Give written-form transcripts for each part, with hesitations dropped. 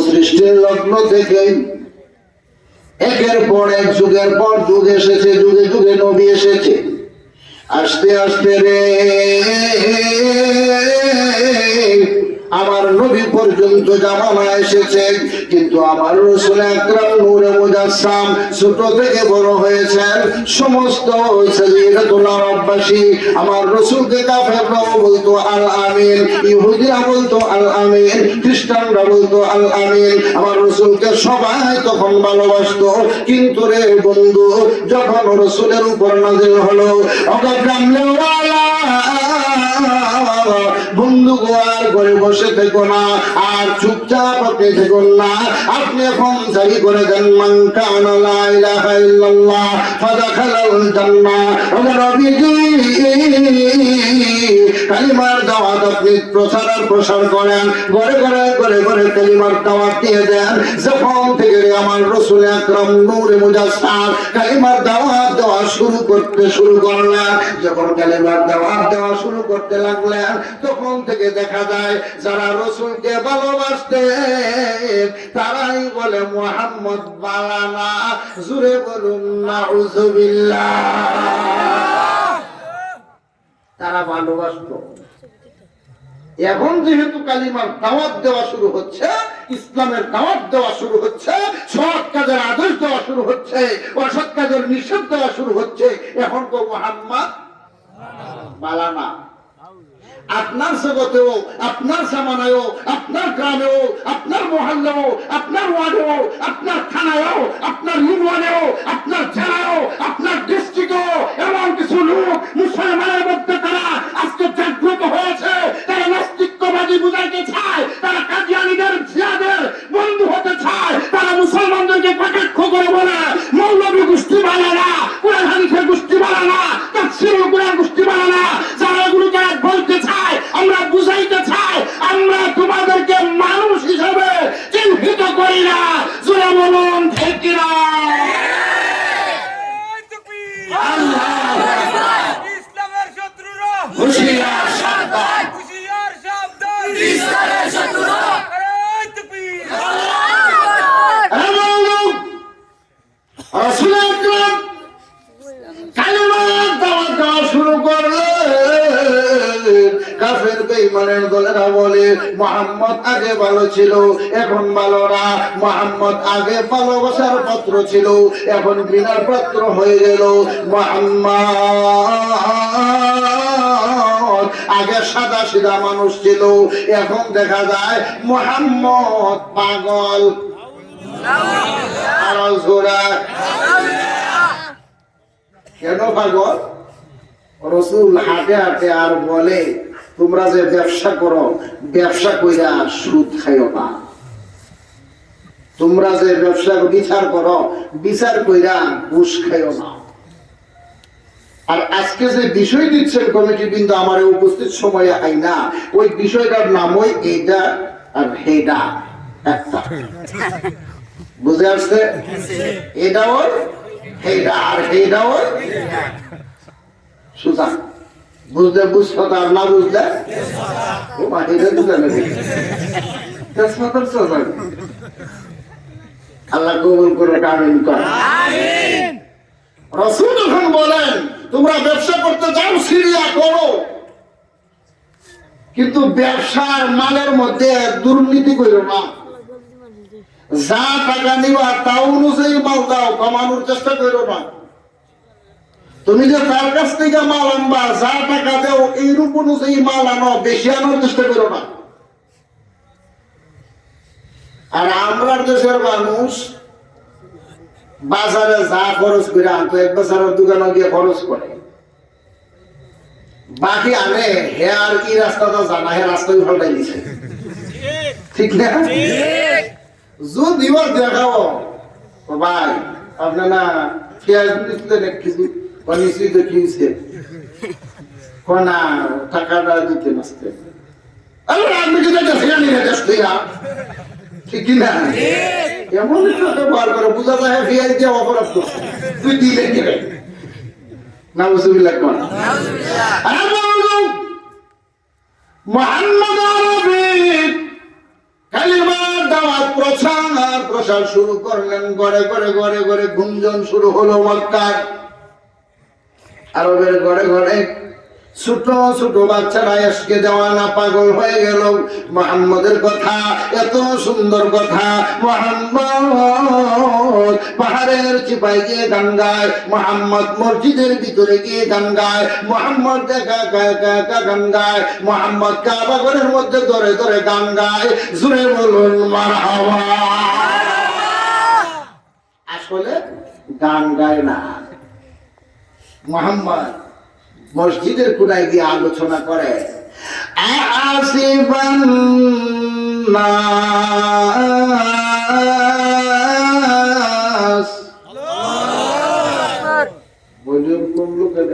সৃষ্টির লগ্ন থেকে একের পর এক যুগের পর যুগ এসেছে, যুগে যুগে নবী এসেছে। আস্তে আস্তে রে আমার নবী পর্যন্ত জামানা এসেছে, কিন্তু আমার রাসূল আকরাম নূরে মুজাসসাম ছোট থেকে বড় হয়েছেন। সমস্ত সাজিরাতুল আরববাসী আমার রাসূলকে কাফেররাও বলতো আল আমিন, ইহুদিরা বলতো আল আমিন, খ্রিস্টানরা বলতো আল আমিন। আমার রাসূলকে সবাই তখন ভালোবাসতো। কিন্তু রে বন্ধু, যখন রাসূলের উপর নাযিল হলো বন্ধু গোয়ার ঘরে বসে থেকো না, আর চুপচাপ আপনি থেকো না, আপনি এখন জারি করে দেন মান কানা লা ইলাহা ইল্লাল্লাহ ফাদাখালাল জান্নাহ। ওগো নবীজি, কালিমার দাওয়াত আপনি প্রসার করেন, ঘরে ঘরে ঘরে ঘরে কালিমার দাওয়াত দিয়ে দেন। যখন থেকে আমার রাসূল আকরাম নূরে মুজাসসাম কালিমার দাওয়াত দেওয়া শুরু করলেন, যখন কালিমার দাওয়াত দেওয়া শুরু করতে লাগলেন, তখন থেকে দেখা যায় যারা রাসূলকে ভালোবাসতেন তারাই বলে মুহাম্মদ বালানা। জোরে বলুন নাউযুবিল্লাহ। তারা ভালোবাসতো। এখন যেহেতু কালিমার দাওয়াত দেওয়া শুরু হচ্ছে, ইসলামের দাওয়াত দেওয়া শুরু হচ্ছে, সৎ কাজের আদেশ দেওয়া শুরু হচ্ছে, অসৎ কাজের নিষেধ দেওয়া শুরু হচ্ছে, এখন তো মুহাম্মদ বালানা। আপনার জগতেও, আপনার জামানায়ও, আপনার গ্রামেও, আপনার মহল্লায়ও, আপনার ওয়ার্ডেও, আপনার থানায়ও, আপনার ইউনিয়নেও, আপনার জেলায়ও, আপনার ডিস্ট্রিক্টেও এমন কিছু লোক মুসলমানের মধ্যে তারা আজকে জাগ্রত হয়েছে। তারা নাস্তিকবাদী বুঝাইতে চায়, তারা কাদিয়ানীদের জিয়াদের বন্ধু হতে চায়, তারা মুসলমানদেরকে কটাক্ষ করে বলে মৌলবী গোষ্ঠী বানানা, কুরআন হাদিসের গোষ্ঠী বানানা, তাফসীরুল কুরআন গোষ্ঠী বানানা। যারা এগুলো যারা বলতে চায়, আমরা বুঝাইতে চাই, আমরা তোমাদেরকে মানুষ হিসেবে চিহ্নিত করি না। জোরে বলুন ঠিক কিনা? ইসলামের শত্রুরা হুঁশিয়ার সাবধান, হুঁশিয়ার সাবধান, ইসলামের শত্রুরা নারায়ে তাকবীর। রাসূল আকরাম কালিমার দাওয়াত দেওয়া শুরু করলেন। কাফের বেঈমানের দলেরা বলে মুহাম্মদ আগে ভালো ছিল, এখন ভালো না। মুহাম্মদ আগে ভালোবাসার পাত্র ছিল, এখন ঘৃণার পাত্র হয়ে গেল। মুহাম্মদ আগে সাদা সিধা মানুষ ছিল, এখন দেখা যায় মুহাম্মদ পাগল। আর জোরা কেন পাগল? রাসূল হাঁটে হাঁটে আর বলে, তোমরা যে ব্যবসা করো, ব্যবসা কইরা সুদ খাইও না। তোমরা যে ব্যবসা বিচার করো, বিচার কইরা ঘুষ খাইও না। আর আজকে যে বিষয় দিচ্ছেন কমিটি কিন্তু আমার উপস্থিত সময়ে আই না, ওই বিষয়টার নাম ওই এইটা আর হেডা একটা। বুঝে আসছে? এটা ওর হেডা আর হেডা ওর সুজা। বুঝলে বুঝতো, আর না বুঝলে ও মা এটা বুঝলে না। আল্লাহ কবুল করে, আমিন কর। রাসূল যখন বলেন তোমরা ব্যবসা করতে যাও, সিরিয়া করো, কিন্তু ব্যবসার মালের মধ্যে দুর্নীতি করো না। যা টাকা নিবা তা অনুযায়ী মাল দাও, কমানোর চেষ্টা করো না। তুমি যে তার কাছ থেকে মাল আনবা, যা টাকা দেও এইরূপ অনুযায়ী মাল আনো, বেশি আনার চেষ্টা করো না। আর আমরা দেশের মানুষ বাজারে যা খরচ করে আনতো, এক বাজারের দোকানে গিয়ে খরচ করে, বাকি আনে হে আর কি রাস্তাটা জানা, হে রাস্তায় পাল্টাই দিছে। ঠিক না? যদিও দেখাও ভাই আপনার না পেঁয়াজ দিচ্ছিলেন এক কেজি, নিশ্চয়ই তো কিনছে না, টাকাটা দিতে নাচতে আপনি কি ঠিক না? এমন ব্যবহার করে বোঝা যায় পেঁয়াজ দিয়ে অপরাধ করছে, তুই দিলে কিনে না। বুঝবিল্লাহ কোন মুহাম্মদ আরবি কালিমার দাওয়াত প্রচার প্রসার শুরু করলেন, ঘরে ঘরে ঘরে ঘরে গুঞ্জন শুরু হলো মক্কার। আরবের ঘরে ঘরে ছোট ছোট বাচ্চারা এসকে দেওয়ানা পাগল হয়ে গেল মুহাম্মদের কথা, এত সুন্দর কথা। মুহাম্মদ পাহাড়ের চিপায় গিয়ে গান গায়, মুহাম্মদ মসজিদের ভিতরে গিয়ে গান গায়, মুহাম্মদ দেখা গান গায়, মুহাম্মদ কাবা ঘরের মধ্যে ধরে ধরে গান গায়। জুড়ে বলুন মারহাবা। আসলে গান গায় না, মুহাম্মদ মসজিদের কোনায় গিয়ে আলোচনা করে। আসিবান নাস, ভলিউম কমলো কেন?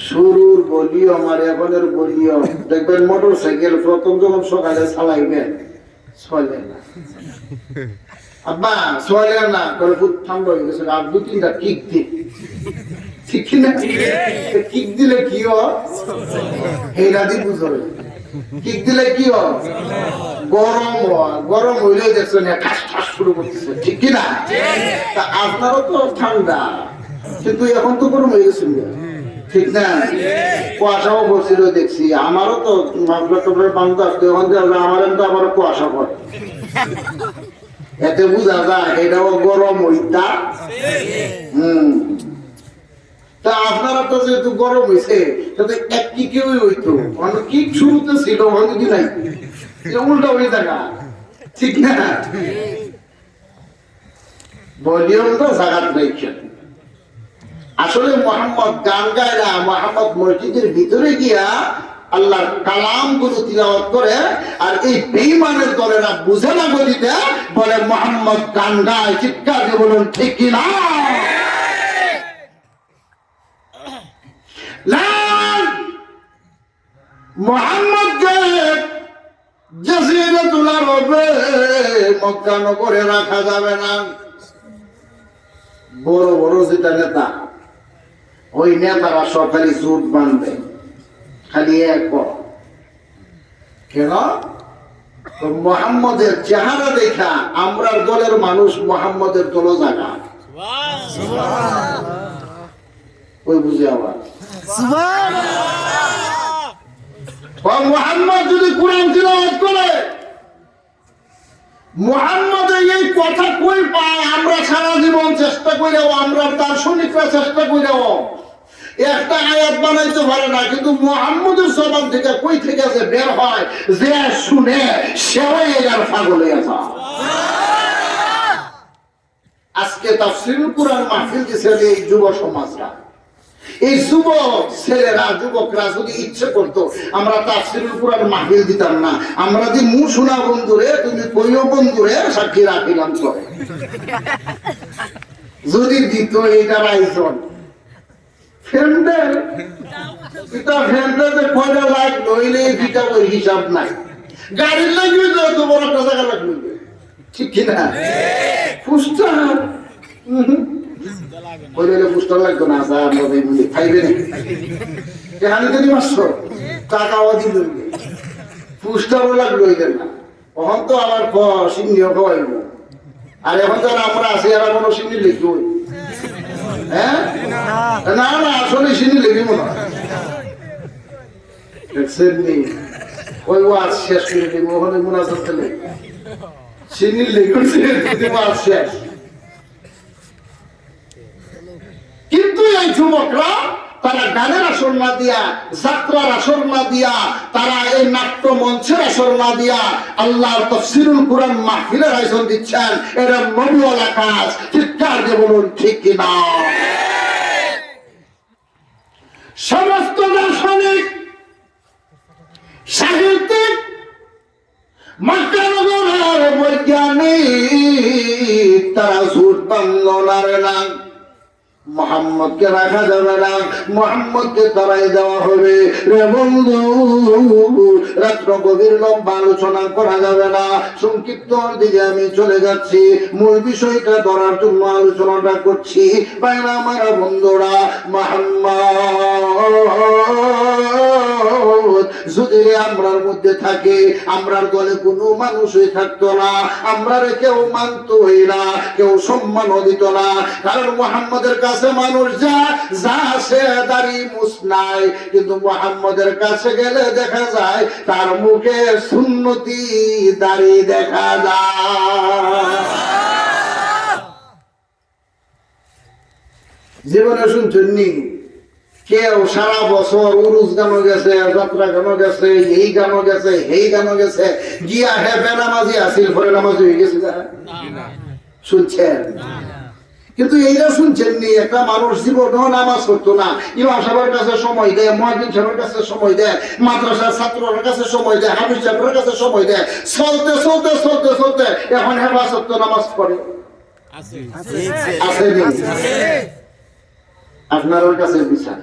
শুরুর ভলিউম আর এখনের ভলিউম দেখবেন। মোটর সাইকেল প্রথম যখন সকালে চালাইবেন চলে না, আব্বা চলে না করে ঠান্ডা হয়ে গেছে, আর দু তিনটা কিক দিন, ঠিক না? কিক দিলে কি হয়? এই রাতে বুঝবে কিক দিলে কি হয়? গরম হয়, গরম হইলে দেখছেন ঠাস ঠাস শুরু করতেছে, ঠিক কিনা? তা আপনারও তো ঠান্ডা, কিন্তু এখন তো গরম হয়ে গেছে, ঠিক না? কুয়াশাও বসছিল দেখছি, আমারও তো মাফলার টপলার বান্ধব আসতো, এখন আমার তো আবার কুয়াশা পড়ে, এতে বুঝা যায় এটাও গরম হইতা। তা আপনারা তো যেহেতু গরম হয়েছে তাতে এক কিকেই হইতো, মানে কিক শুরুতে ছিল কি নাই, উল্টা হয়ে থাকা, ঠিক না? ভলিউম তো জাগাত রাখছেন। আসলে মুহাম্মদ গান গায় না, মুহাম্মদ মসজিদের ভিতরে গিয়া আল্লাহর কালাম গুলো তিলাওয়াত করে। আর এই বেঈমানের দলেরা বুঝে না গদিতে বলে মুহাম্মদ গান গায়। চিৎকার দিয়ে বলুন ঠিক কি না? মুহাম্মদকে জাজিরাতুল আরবে মক্কা নগরে রাখা যাবে না। বড় বড় যেটা নেতা, ওই নেতারা সরকারি জোট বাঁধবে, খালি এক কেন? মুহাম্মদের চেহারা দেখা আমরা দলের মানুষ মুহাম্মদের দল জায়গা ওই বুঝে আবার মুহাম্মদ যদি কোরআন তিলাওয়াত করে, মুহাম্মদের এই কথা কই পায়? আমরা সারা জীবন চেষ্টা করেও, আমরা দার্শনিকরা চেষ্টা করেও একটা আয়াত বানাইতে পারে না, কিন্তু মুহাম্মদের জবান থেকে কই থেকে যে বের হয়, যে শুনে সেও এর পাগল হয়ে যায়। আজকে তাফসীরুল কুরআন মাহফিল দিছে এই যুব সমাজরা, এই যুবক ছেলেরা যুবকরা যদি ইচ্ছে করতো আমরা তাফসীরুল কুরআন মাহফিল দিতাম না। আমরা যে মুখ শোনা বন্ধুরে, তুমি কইও বন্ধুরে সাক্ষী রাখিলাম তো, যদি দিত এইটার আয়োজন ফ্রেন্ডের পিতা ফ্রেন্ডের যে কয়টা লাইট নইলে পিতা ওই হিসাব নাই। গাড়ির লাগবে তো বড় একটা জায়গা লাগবে, ঠিক কিনা? পুস্টার কইলে পুস্টার লাগতো না, স্যার খাইবে না এখানে যদি মাসো টাকাও দিল, পুস্টারও লাগলো এদের না। তখন তো আমার সিন্নিও খাওয়াইব, আর এখন তো আমরা আছি আর কোনো সিন্নি লিখব, হ্যাঁ? না না আসলে সিন্নি লিখি মনে হয় ওই ওয়াজ শেষ করে দিব, ওখানে মোনাজাত খেলে সিন্নি লিখেছে ওয়াজ শেষ। কিন্তু এই যুবকরা তারা গানের আসর না দিয়া, যাত্রার আসর না দিয়া, তারা এই নাট্য মঞ্চের আসর না দিয়া আল্লাহর তাফসীরুল কুরআন মাহফিলের আয়োজন দিচ্ছেন। এটা নবীওয়ালা কাজ। চিৎকার দিয়ে বলুন ঠিক কিনা? সমস্ত দার্শনিক, সাহিত্যিক, মক্কা নগরের বৈজ্ঞানিক তারা ঝুট বাংলার নাম মোহাম্মদকে রাখা যাবে না, মোহাম্মদকে তারাই দেওয়া হবে। রে বন্ধু, রাত্র গভীর লম্বা আলোচনা করা যাবে না, সংক্ষিপ্ত দিকে আমি চলে যাচ্ছি। মূল বিষয়টা ধরার জন্য আলোচনাটা করছি। বাইরে আমার বন্ধুরা, মোহাম্মদ যদি আমরার মধ্যে থাকে, আমরার দলে কোনো মানুষই থাকতো না, আমরা কেউ মানতই না, কেউ সম্মানও দিত না। কারণ মুহাম্মদের কাছে মানুষ যা সে দাড়ি মুছ নাই, কিন্তু মুহাম্মদের কাছে গেলে দেখা যায় তার মুখে সুন্নতি দাড়ি দেখা যায়। জীবনে শুনছেন নি কেউ সারা বছর উরুস গানও গেছে, যাত্রা গানও গেছে, এই গানও গেছে, এই গানও গেছে, গিয়া হে বেনামাজি আসিল পরে নামাজি হয়ে গেছে? শুনছেন? কিন্তু এইটা শুনছেন নি একটা মানুষ জীবনেও নামাজ পড়তো না, ইমাম সাহেবের কাছে সময় দেয়, মুয়াজ্জিন সাহেবের কাছে সময় দেয়, মাদ্রাসার ছাত্রদের কাছে সময় দেয়, হাফিজ সাহেবের কাছে সময় দেয়, চলতে চলতে চলতে চলতে এখন হেফাজত নামাজ পড়ে আছে। আপনার কাছে বিচার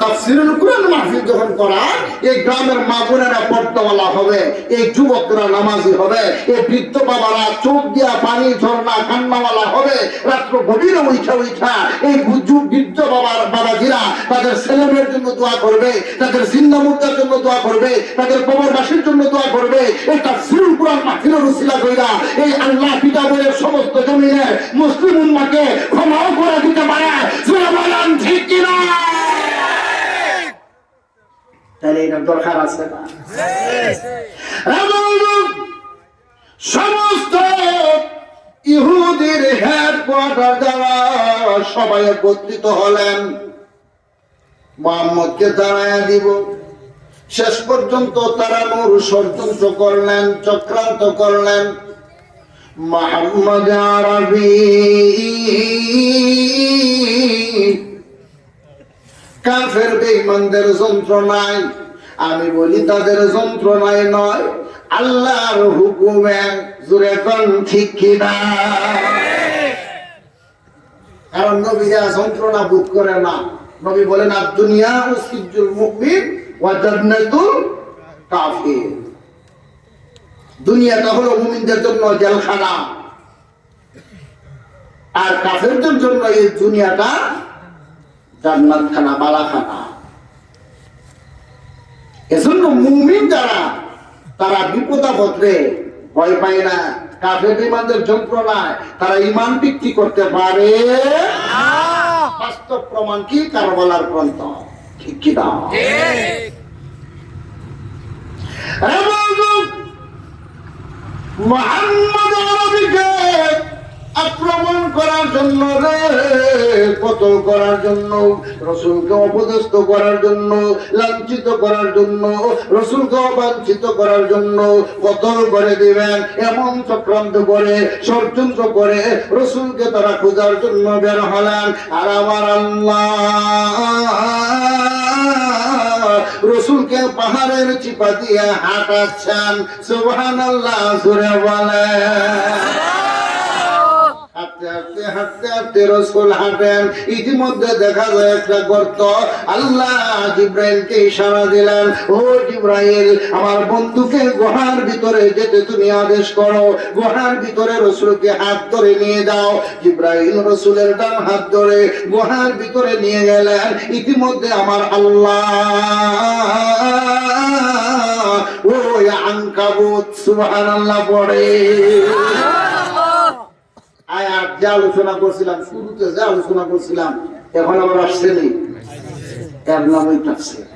তাফসীরুল কুরআন মাহফিল যখন করা, এই গ্রামের মা বোনেরা পর্দাওয়ালা হবে, এই যুবকরা নামাজি হবে, এই বৃদ্ধ বাবারা চোখ দিয়া পানি ঝর্ণা কান্নাওয়ালা হবে, রাত্র গভীরে উঠা উঠা এই বৃদ্ধ বাবাজিরা তাদের ছেলেমেয়ের জন্য দোয়া করবে, তাদের জিন্দা মুর্দার জন্য দোয়া করবে, তাদের কবরবাসীর জন্য দোয়া করবে। এই তাফসীরুল কুরআন মাহফিলের উসিলা কইরা এই আল্লাহ কিতাবের সমস্ত জমিনে মুসলিম উম্মাহকে ক্ষমা করে দিতে পারে। যারা বলেন ঠিক কিনা? তাহলে এটা দরকার আছে না? সমস্ত ইহুদির হেডকোয়ার্টার দ্বারা সবাই একত্রিত হলেন, মুহাম্মদকে তাড়াইয়া দিব। শেষ পর্যন্ত তাড়ানোর ষড়যন্ত্র করলেন, চক্রান্ত করলেন। মুহাম্মদ আরবি কাফের বেঈমানদের যন্ত্রণায়, আমি বলি তাদের যন্ত্রণায় নয়, আল্লাহর হুকুমে। জোরে কোন ঠিক কিনা? কারণ নবীরা যন্ত্রণা ভোগ করে না। নবী বলেন আদ-দুনিয়া সিজনুল মুমিন ওয়া জান্নাতুল কাফির। দুনিয়াটা হলো মুমিনদের জন্য জেলখানা, আর কাফেরদের জন্য এই দুনিয়াটা জান্নাত খানা, বালাখানা। এজন্য মুমিন যারা, তারা বিপদ আপদে ভয় পায় না। কাফের ইমানদের যন্ত্রণায় তারা ইমান বিক্রি করতে পারে। বাস্তব প্রমাণ কি? কারবালার গ্রন্থ। ঠিক কি না? মুহাম্মদ আরবিকে আক্রমণ করার জন্য, কতল করার জন্য, রাসূলকে অপদস্থ করার জন্য, লাঞ্ছিত করার জন্য, রাসূলকে অবাঞ্ছিত করার জন্য কতল করে দিবেন এমন চক্রান্ত করে, ষড়যন্ত্র করে রাসূলকে তারা খোঁজার জন্য বের হলেন। আর আমার আল্লাহ রাসূলকে পাহাড়ের চিপা দিয়ে হাঁটাচ্ছেন। সুবহানাল্লাহ জোরে বলেন। হাঁটতে হাঁটতে হাঁটতে রাসূল হাঁটেন, ইতিমধ্যে দেখা যায় একটা গর্ত। আল্লাহ জিবরাইলকে ইশারা দিলেন, ও জিবরাইল, আমার বন্ধুকে গুহার ভিতরে যেতে তুমি আদেশ করো। গুহার ভিতরে রাসূলকে হাত ধরে নিয়ে যাও। জিবরাইল রাসূলের ডান হাত ধরে গুহার ভিতরে নিয়ে গেলেন। ইতিমধ্যে আমার আল্লাহ ওই আনকাবুত, সুবহানাল্লাহ পড়ে। আয়াত যে আলোচনা করছিলাম, শুরুতে যে আলোচনা করছিলাম, এখন আবার আসছে নেই, এর নাম ওই তাফসীর।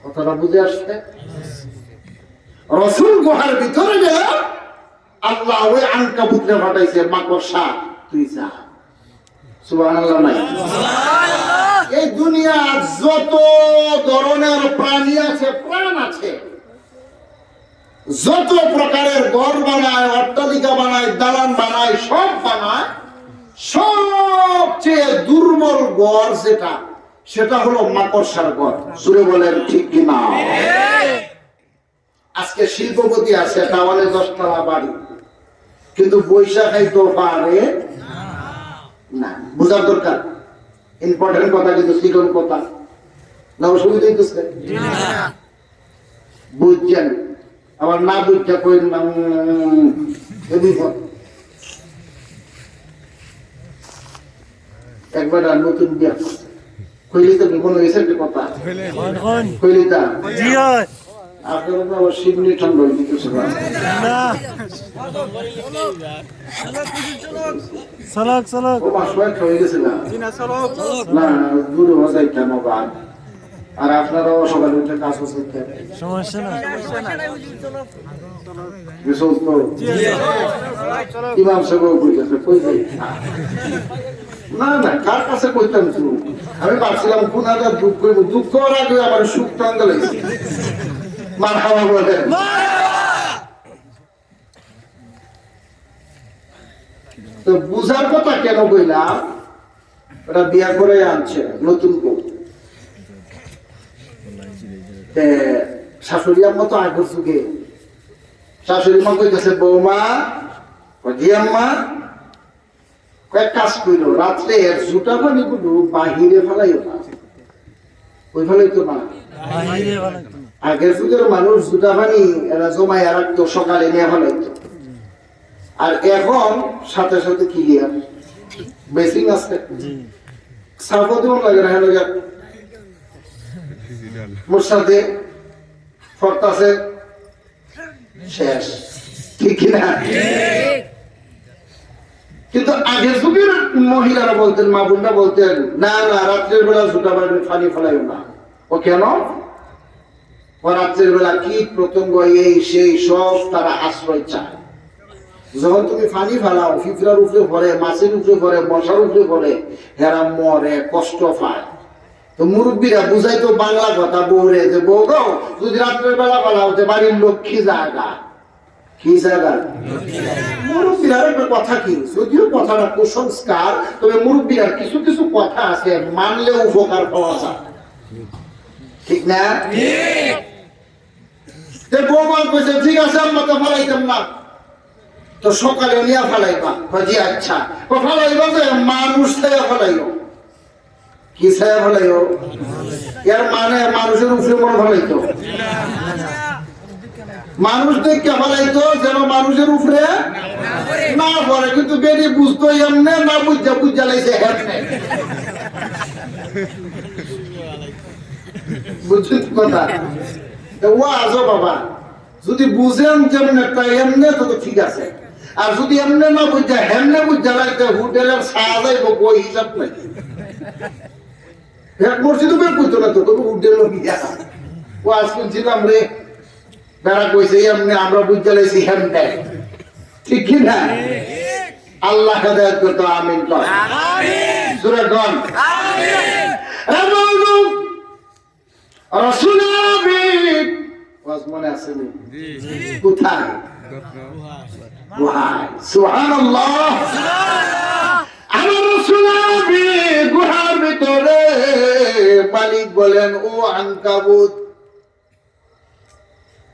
কথাটা বুঝে আসছে? রাসূল গুহার ভিতরে গেলে আল্লাহ ওই আনকাবুতরে পাঠাইছে, মাকড়সা, তুই যা। সুবহানাল্লাহ নাই? এই দুনিয়া যত ধরনের প্রাণী আছে, প্রাণ আছে, যত প্রকারের ঘর বানায়, অট্টালিকা বানায়, দালান বানায়, সব বানায়, সবচেয়ে দুর্বল ঘর যেটা, সেটা হলো মাকড়সার ঘর। সুরে বলেন ঠিক কিনা? আজকে শিল্পপতি আছে, টাওয়ারে 10 তলা বাড়ি, কিন্তু পয়সা খাইতে পারে না। বোঝার দরকার, ইম্পর্টেন্ট কথা কিন্তু সিগন কথা না, অসুবিধা হইতেছে বুঝছেন। আবার না বুঝতে কই না একবার আর নতুন বিয়া কইলি তো মনে হয়েছে একটা কথা কইলি তা আপনারা তো আবার শিবনি ঠান্ডা হয়ে দিতেছে না। ও মাস কয়েক হয়ে গেছে না না দূরে হয়ে কেন বা আর আপনারাও সকালে উঠে কাজ করতে সমস্যা না ইমাম সাহেব কইতেছে কই যাই না না কার কাছে কইতাম তো আমি ভাবছিলাম কোন হাজার দুঃখ করবো, দুঃখ করার আগে আমার সুখ টান লাগছে মার খাওয়া বলে। তো বুঝার কথা কেন কইলাম, ওটা বিয়া করে আনছে নতুন বউ, শাশুড়ি আম্মা তো আগের যুগে শাশুড়ি মা কইতেছে বৌমা জি আম্মা কয়েক কাজ করলো, রাত্রে জুটা পানি গুলো বাহিরে ফেলাইও না, ওই ফেলাইতো না। আগের যুগের মানুষ জুটা পানি এরা জমায় রাখতো, সকালে নিয়ে ফেলাইতো। আর এখন সাথে সাথে ক্লিয়ার বেসিং আছে, সাফও দেওয়া লাগে না, হ্যাঁ মোর সাথে ফরতাছে শেষ, ঠিক কিনা? কিন্তু আগের যুগের মহিলারা বলতেন, মা বোনরা বলতেন না না রাত্রের বেলা জুতা পানি ফেলাইও না। ও কেন? ও রাত্রের বেলা কীট পতঙ্গ এই সেই সব তারা আশ্রয় চায়। যখন তুমি পানি ফেলাও ফিফরার উপরে পড়ে, মাছের উপরে পড়ে, মশার উপরে পড়ে, হেরা মরে, কষ্ট পায়। তো মুরব্বীরা বুঝাইতো বাংলা কথা বউরে যে বউ গো যদি রাত্রের বেলা ফেলাওতে বাড়ির লক্ষ্মী জায়গা কি জায়গা। মুরব্বীরা একটা কথা কি, যদিও কথাটা কুসংস্কার, তবে মুরব্বীরা কিছু কিছু কথা আছে মানলে উপকার পাওয়া যায়, ঠিক না? বৌমান কইছে ঠিক আছে আমরা তো ফেলাইতাম না, তো সকালে নিয়ে ফেলাইবা। জি আচ্ছা, ফেলাইবা যে মানুষ থেকে ফেলাইও, কি ছায়া ফেলাইও? এর মানে মানুষের উপরে মনে ফেলাইতো, মানুষ দেখে ফেলাইতো যেন মানুষের উপরে না পড়ে। কিন্তু বেরিয়ে বুঝতো এমনি না, বুঝা বুঝা লাইছে বুঝছেন কথা? ও আজো বাবা যদি বুঝেন যেমন একটা এমনি তো ঠিক আছে, আর যদি এমনি না বুঝা হেমনে বুঝা লাগতে হোটেলের ছায়া যাইব বই হিসাব নাই। মসজিদও বের করতো না তো, তবু হোটেল ও আজ শুনছিলাম রে বেড়া কইছে এমনি আমরা বুঝা লাইছি হেমনে, ঠিক কি না? আল্লাহ হেদায়েত করতো, আমিন কর, সূরা গন। রাসূলের হাবিব ওয়াজ মনে আছে নি? কোথায়? গুহায়। সুবহানাল্লাহ। আমার রাসূলের হাবিব গুহার ভিতরে, মালিক বলেন ও আনকাবুত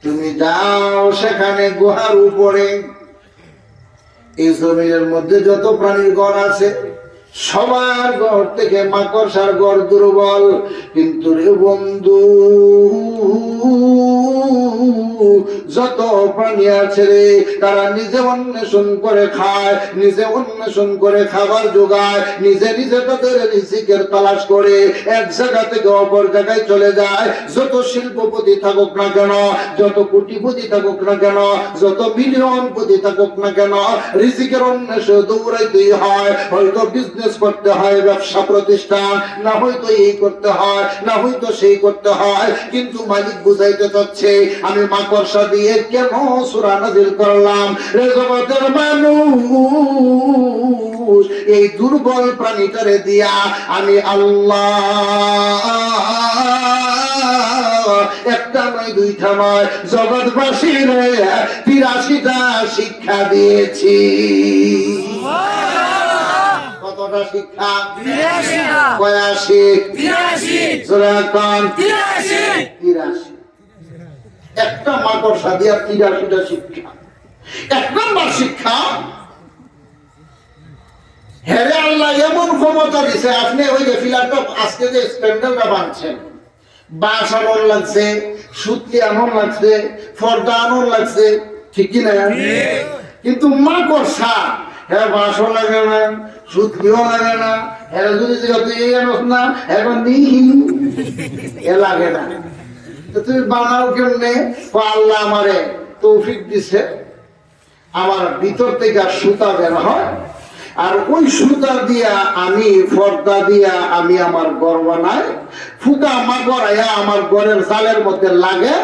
তুমি যাও সেখানে গুহার উপরে, এই জমিনের মধ্যে যত প্রাণীর ঘর আছে সবার ঘর থেকে মাকড়সার ঘর দুর্বল। কিন্তু রে বন্ধু যত প্রাণী আছে রে তারা নিজে অন্বেষণ করে খায়, নিজে অন্বেষণ করে খাবার জোগায়, নিজে নিজে তাদের রিজিকের তালাশ করে এক জায়গা থেকে অপর জায়গায় চলে যায়। যত শিল্পপতি থাকুক না কেন, যত কোটিপতি থাকুক না কেন, যত মিলিয়নপতি থাকুক না কেন, রিজিকের অন্বেষণে দৌড়াইতেই হয়। হয়তো বিজনেস করতে হয়, ব্যবসা প্রতিষ্ঠান, না হয়তো এই করতে হয়, না হয়তো সেই করতে হয়। কিন্তু মালিক বুঝাইতে চাচ্ছে আমি মাকড়সা দিয়ে কেন সূরা নাযিল করলাম? রে জগতের মানুষ, এই দুর্বল প্রাণীটারে দিয়া আমি আল্লাহ একটা নয় দুইটা নয় জগৎবাসীর ৮৩টা শিক্ষা দিয়েছি। কতটা শিক্ষা? ৮৩ একটা মাকড়সা দিয়া ৮৩টা শিক্ষা। এক নম্বর শিক্ষা হেরে আল্লাহ এমন ক্ষমতা দিছে, আপনি ওই যে ফিলারটা আজকে যে স্প্যান্ডেলটা বাঁধছেন, বাঁশ আনন লাগছে, সুতলি আনন লাগছে, ফর্দা আনন লাগছে, ঠিক কি না? কিন্তু মাকড়সা, হ্যাঁ বাঁশও লাগে না, সুতলিও লাগে না, হ্যাঁ যদি তুই আনস না এখন এ লাগে না, তো তুমি বানাও কেমনে? আল্লাহ আমারে তৌফিক দিছে, আমার ভিতর থেকে সুতা বের হয়, আর ওই সুতা দিয়া আমি পর্দা দিয়া আমি আমার ঘর বানাই, ফুটা মাকড় আমার ঘরের জালের মধ্যে লাগে,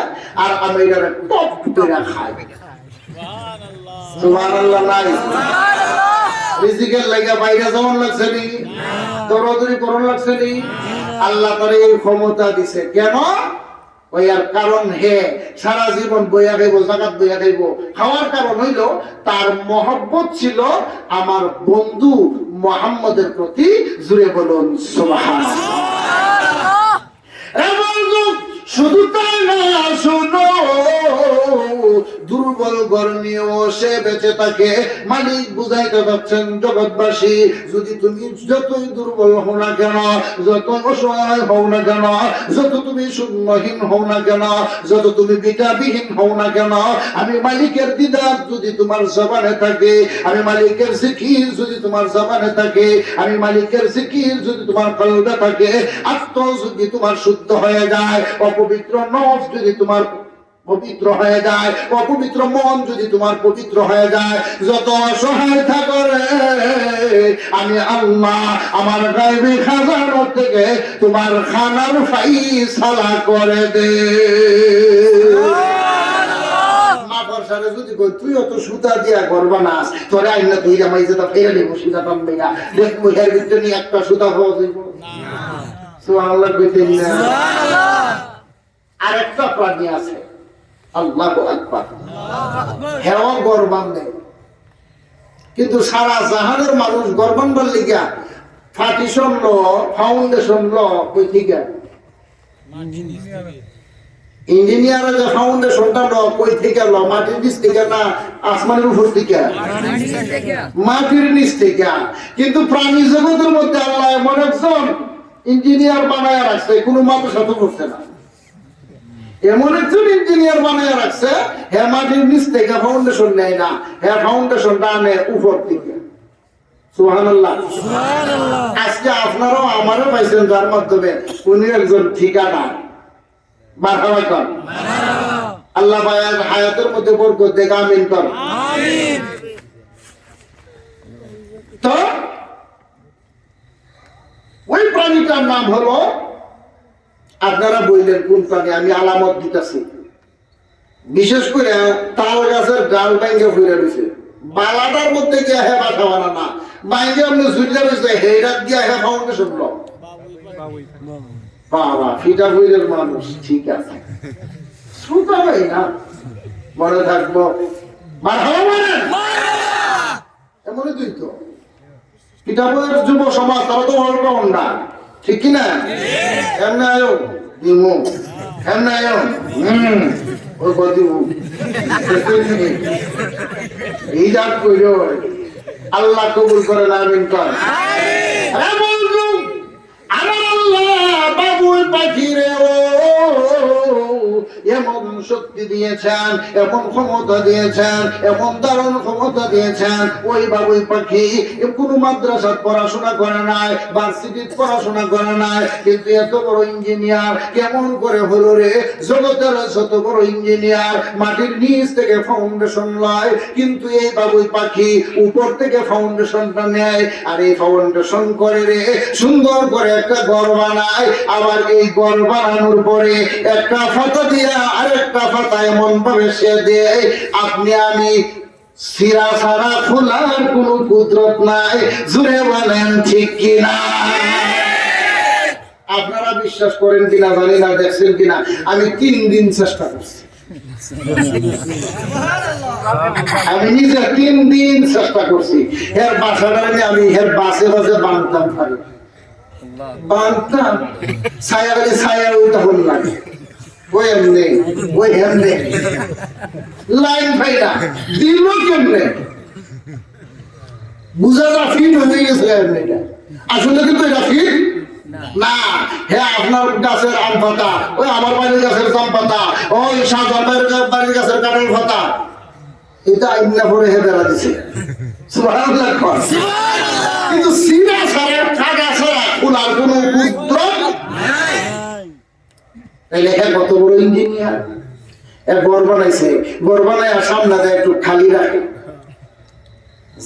আর আমি এটারে টপ করে খাই। সুবহানাল্লাহ নাই? রিজিকের লাগা বাইরে যেমন লাগছে নি, দৌড়াদৌড়ি করন লাগছে নি, আল্লাহ তাআলা এই ক্ষমতা দিছে। কেন? ওই আর কারণ হে সারা জীবন বইয়া খাইব, জাকাত বইয়া খাইব, খাওয়ার কারণ হইল তার মহব্বত ছিল আমার বন্ধু মুহাম্মদের প্রতি। জুড়ে বলুন সুবহানাল্লাহ। শুধু তাই না, শোনো, দুর্বল ঘর নিয়েও সে বেঁচে থাকে। মালিক বুঝাইতে পারছেন জগৎবাসী, যদি তুমি যতই দুর্বল হও না কেন, যত অসহায় হও না কেন, যত তুমি শূন্যহীন হও না কেন, যত তুমি বিদ্যাবিহীন হও না কেন, আমি মালিকের দিদার যদি তোমার জবানে থাকে, আমি মালিকের জিকির যদি তোমার জবানে থাকে, আমি মালিকের জিকির যদি তোমার কলবে থাকে, আত্ম যদি তোমার শুদ্ধ হয়ে যায়, অপবিত্র নফস যদি তোমার পবিত্র হয়ে যায়, অপবিত্র মন যদি তোমার পবিত্র হয়ে যায়, যত অসহায় থাকো রে, আমি আল্লাহ আমার গায়বী খাজানা থেকে তোমার খানার ফাইসালা করে দে। মাকড়সারে যদি কই তুই অত সুতা দিয়া ঘর বানাস, তোরে আইনা তুই জামাই যেটা ফেরে নিব, সুতা পাবি না, দেখবো এর ভিতরে নিয়ে একটা সুতা পাওয়া যাইব না। সুবহানাল্লাহ কইতেন না? আরেকটা প্রাণী আছে, আল্লাহু আকবার, হেও ঘর বাঁধে, কিন্তু সারা জাহানের মানুষ ঘর বাঁধবার লিগা ফাটিশন ল, ফাউন্ডেশন ল কই থেকে? ইঞ্জিনিয়ার যে ফাউন্ডেশনটা ল কই থেকে ল? মাটির নিচ থেকে না আসমানের উপর থেকে? মাটির নিচ থেকে। কিন্তু প্রাণী জগতের মধ্যে আল্লাহ এমন একজন ইঞ্জিনিয়ার বানায় রাখছে, কোনো মাত্র সাথে করছে না, এমন একজন ইঞ্জিনিয়ার বানায় রাখছে, হ্যাঁ মাটির নিচ থেকে ফাউন্ডেশন নেয় না, হ্যাঁ ফাউন্ডেশনটা আনে উপর থেকে। সুবহানাল্লাহ। আজকে আপনারাও আমারও পাইছেন, যার মাধ্যমে উনি একজন ঠিকাদার। মারহাবা কর, আল্লাহ পাক হায়াতের মধ্যে বরকত দেখ, আমিন কর। তো ওই প্রাণীটার নাম হলো, আপনারা বললেন কোন প্রাণী, আমি আলামত দিতেছি। বিশেষ করে তাল গাছের ডাল ব্যাঙ্গে ফুলে রয়েছে, বালাটার মধ্যে গিয়ে হ্যাঁ বাসা বানানা, বাইরে আপনি ঝুলিয়া রয়েছে, হেডার দিয়ে হ্যাঁ ফাউন্ডেশন ল। বাবা ফিটা বইলের মানুষ, ঠিক আছে, শ্রোতা ভাই না, মনে থাকবো। এমনই তুই তো ফিটা বইয়ের যুব সমাজ, তারা তো অলরাউন্ডার, ঠিক কিনা? এমনি আয়ো দিমু, এমনি আয়ো ওই দিমু, এই যাক কইল, আল্লাহ কবুল করেন, আমিন কর। আমার আল্লাহ বাবুই পাখি রে এমন শক্তি দিয়েছেন, এমন ক্ষমতা দিয়েছেন, এমন দারুণ ক্ষমতা দিয়েছেন, ওই বাবুই পাখি কোন মাদ্রাসাত পড়াশোনা করে নাই, ভার্সিটিতে পড়াশোনা করে নাই, কিন্তু এত বড় ইঞ্জিনিয়ার কেমন করে হলো রে? জগতের যত বড় ইঞ্জিনিয়ার মাটির নিচ থেকে ফাউন্ডেশন লয়, কিন্তু এই বাবুই পাখি উপর থেকে ফাউন্ডেশনটা নেয়, আর এই ফাউন্ডেশন করে রে সুন্দর করে একটা ঘর বানায়, আবার এই ঘর বানানোর পরে একটা ফাতা দিয়া আরেকটা ফাতা এমন ভাবে সে দেয়, আপনি আমি সিরা সারা খোলার কোন কুদরত নাই। জুড়ে বলেন ঠিক কিনা? আপনারা বিশ্বাস করেন কিনা জানি না, দেখছেন কিনা, আমি 3 দিন চেষ্টা করছি, আমি নিজে 3 দিন চেষ্টা করছি, এর বাসাটা আমি এর বাসে বাসে বাঁধতাম, বাঁধতাম, ছায়া গেলে ছায়া ওইটা হল লাগে, ওই এমনি ওই এমনি লাইন ফাইনা দিল কেমনে? বুঝাটা ফিট হয়ে গেছে এটা আসলে কিন্তু এটা ফিট না। হ্যাঁ আপনার গাছের আম পাতা, ওই আমার বাড়ির গাছের জাম পাতা, ওই শাহজাহানের বাড়ির গাছের কাঁঠাল পাতা, এটা আইনা পরে হে বেড়া দিছে। সুবহানাল্লাহ কর। কিন্তু সিনা ছাড়া কাগা ছাড়া খোলার কোনো উপদ্রব নাই। তাইলে হ্যাঁ কত বড় ইঞ্জিনিয়ার, এক ঘর বানাইছে, ঘর বানায় সামনে দেয় একটু খালি রাখে।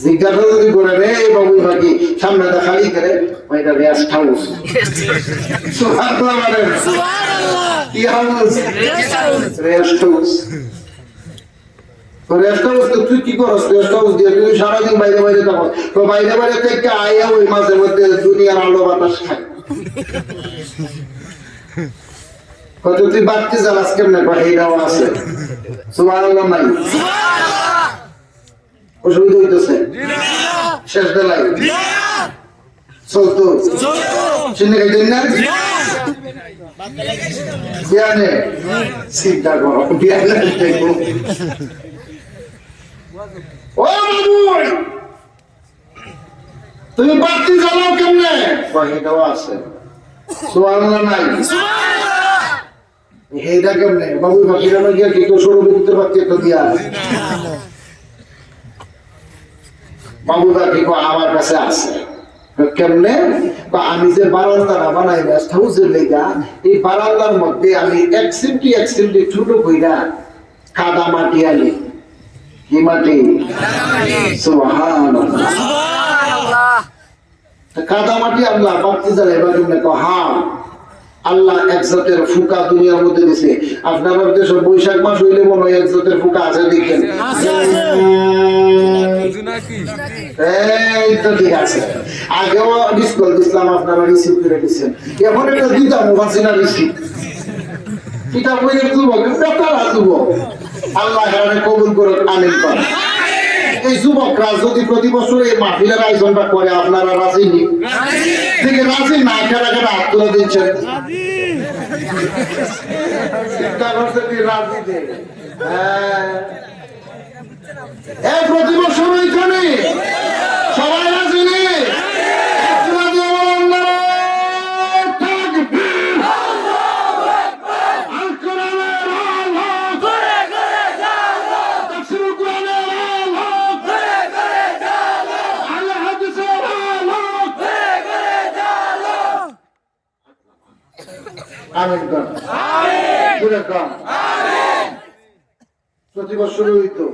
জিজ্ঞাসা যদি করে রে বাবু বাকি সামনে দেয় খালি করে, ওইটা রেস্ট হাউস। সুবহানাল্লাহ মানে কি house? Rest house. Rest house তো তুই কি করস? রেস্ট হাউস দিয়ে তুই সারাদিন বাইরে বাইরে থাকো, তো বাইরে বাইরে থেকে আইয়া ওই মাঝে মধ্যে দুনিয়ার আলো বাতাস খায়। কত তুই বাড়তি জ্বালাস কেমনে? এইটাও আছে। সুবহানাল্লাহ নাই? অসুবিধা হইতেছে? শেষ বেলায় চলতো চিন্তা খাইতেন না? বিয়ানে চিন্তা করো, বিয়ানে ও বাবু তুমি বাড়তি জ্বালাও কেমনে? এটাও আছে। সুবহানাল্লাহ নাই? এইটা কেমনে? বাবু বাকিরা গিয়া কি সরু দিতে পারছি তো দিয়া বাবুদা কি আমার কাছে আছে। কেমনে? আমি যে বারান্দাটা বানাই রেস্ট হাউসের লেগা, এই বারান্দার মধ্যে আমি এক সিমটি ছোট কইরা কাদা মাটি আনি। কি মাটি? সুবহানাল্লাহ। কাদা মাটি আল্লাহ বাড়তি জ্বালাইবা কেমনে? হ্যাঁ আল্লাহ এক জাতের ফুকা দুনিয়ার মধ্যে দিছে। আপনার দেশে বৈশাখ মাস হইলে মনে হয় এক জাতের ফুকা আছে, দেখেন এই তো ঠিক আছে। আগেও ডিসকল দিছিলাম, আপনারা রিসিভ করে দিচ্ছেন। এখন এটা দিতাম ওভাসিনা রিসিভ কিতাব বইয়ের যুবক বেতারা যুবক, আল্লাহ কবুল করে আমিন করেন। এই যুবকরা যদি প্রতি বছর এই মাহফিলের আয়োজনটা করে, আপনারা রাজি নি? থেকে রাজি না খেলা খেলা হাত তুলে দিচ্ছেন। চিন্তা করছে কি রাজি দে? হ্যাঁ প্রতি বছর ওইখানে সবাই রাজি নি? আমিন কর। আমিন কর। প্রতি বছরই হইতো।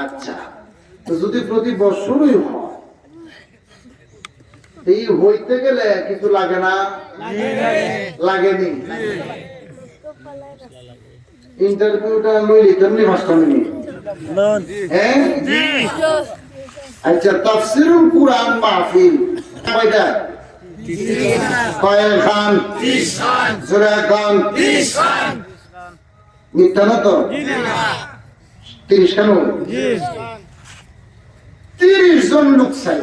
আচ্ছা, তো যদি প্রতি বছরই হয়, এই হইতে গেলে কিছু লাগে না? লাগেনি? ইন্টারভিউটা লইলি তেমনি 5 মিনিট। হ্যাঁ আচ্ছা, তাফসীরুল কুরআন মাহফিল কয়টা? কয়েক খান? 30 খান। সূরা খান? 30 খান। মিথ্যা না তো? 30 খান? 30 জন লোক চাই।